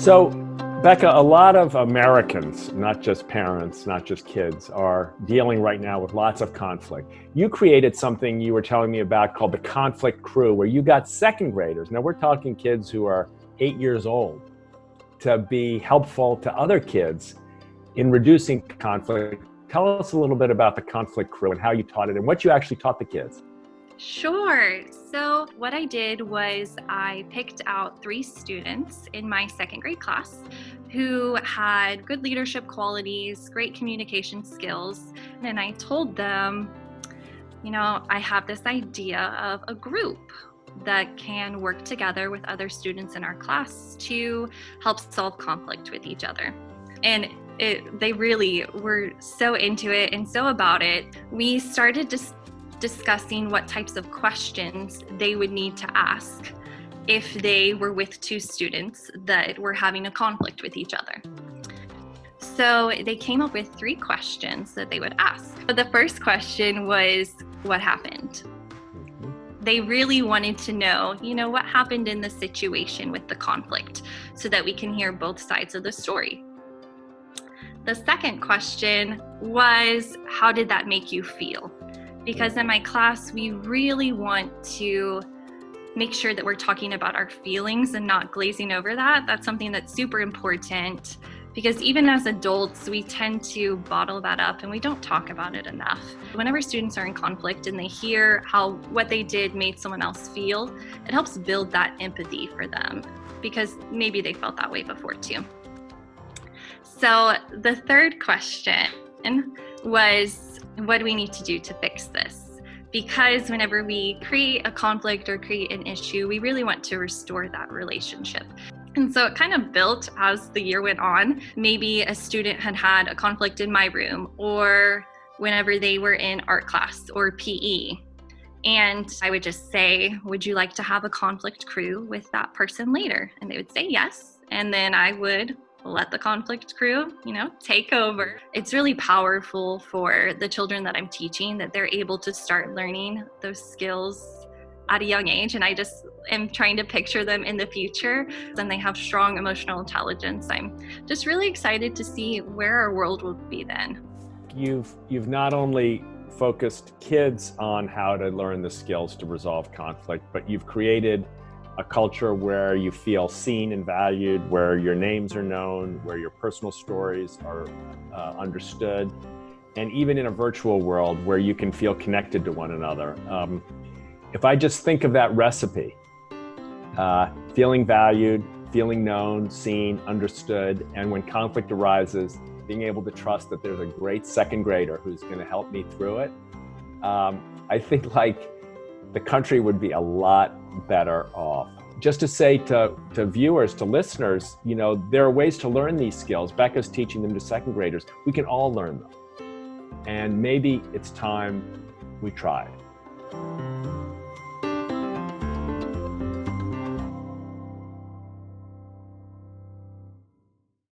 So, Becca, a lot of Americans, not just parents, not just kids, are dealing right now with lots of conflict. You created something you were telling me about called the Conflict Crew, where you got second graders. Now, we're talking kids who are 8 years old to be helpful to other kids in reducing conflict. Tell us a little bit about the Conflict Crew and how you taught it and what you actually taught the kids. Sure. So what I did was I picked out 3 students in my second grade class who had good leadership qualities, great communication skills. And I told them, I have this idea of a group that can work together with other students in our class to help solve conflict with each other. And they really were so into it and so about it. We started discussing what types of questions they would need to ask if they were with 2 students that were having a conflict with each other. So they came up with 3 questions that they would ask. But the first question was, what happened? They really wanted to know, what happened in the situation with the conflict so that we can hear both sides of the story. The second question was, how did that make you feel? Because in my class, we really want to make sure that we're talking about our feelings and not glazing over that. That's something that's super important because even as adults, we tend to bottle that up and we don't talk about it enough. Whenever students are in conflict and they hear how what they did made someone else feel, it helps build that empathy for them because maybe they felt that way before too. So the third question was, what do we need to do to fix this? Because whenever we create a conflict or create an issue, we really want to restore that relationship. And so it kind of built as the year went on. Maybe a student had a conflict in my room or whenever they were in art class or PE. And I would just say, would you like to have a conflict crew with that person later? And they would say yes. And then I would let the conflict crew, take over. It's really powerful for the children that I'm teaching that they're able to start learning those skills at a young age. And I just am trying to picture them in the future. And they have strong emotional intelligence. I'm just really excited to see where our world will be then. You've not only focused kids on how to learn the skills to resolve conflict, but you've created a culture where you feel seen and valued, where your names are known, where your personal stories are understood, and even in a virtual world where you can feel connected to one another. If I just think of that recipe, feeling valued, feeling known, seen, understood, and when conflict arises, being able to trust that there's a great second grader who's going to help me through it, I think the country would be a lot better off. Just to say to viewers, to listeners, there are ways to learn these skills. Becca's teaching them to second graders. We can all learn them. And maybe it's time we tried.